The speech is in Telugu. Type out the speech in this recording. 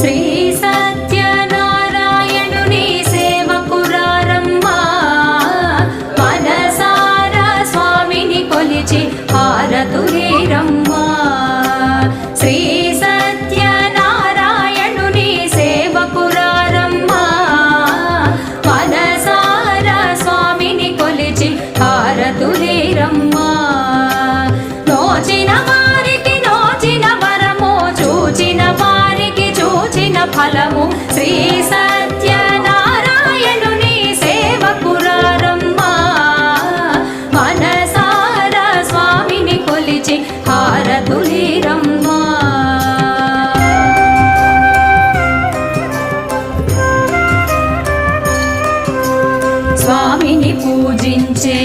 శ్రీ సత్యనారాయణుని సేవకురారమ్మా మనసారా స్వామిని కొలిచి హారతులేరమ్మా శ్రీ సత్యనారాయణుని సేవకురారమ్మా మనసారా స్వామిని కొలిచి హారతులేరమ్మా నోచిన వారికి నోచిన వరము చూచిన వారికి చూచిన ఫలము శ్రీ సత్యనారాయణుని సేవకురారమ్మా మనసారా స్వామిని కొలిచి హారతులేరమ్మా స్వామిని పూజించే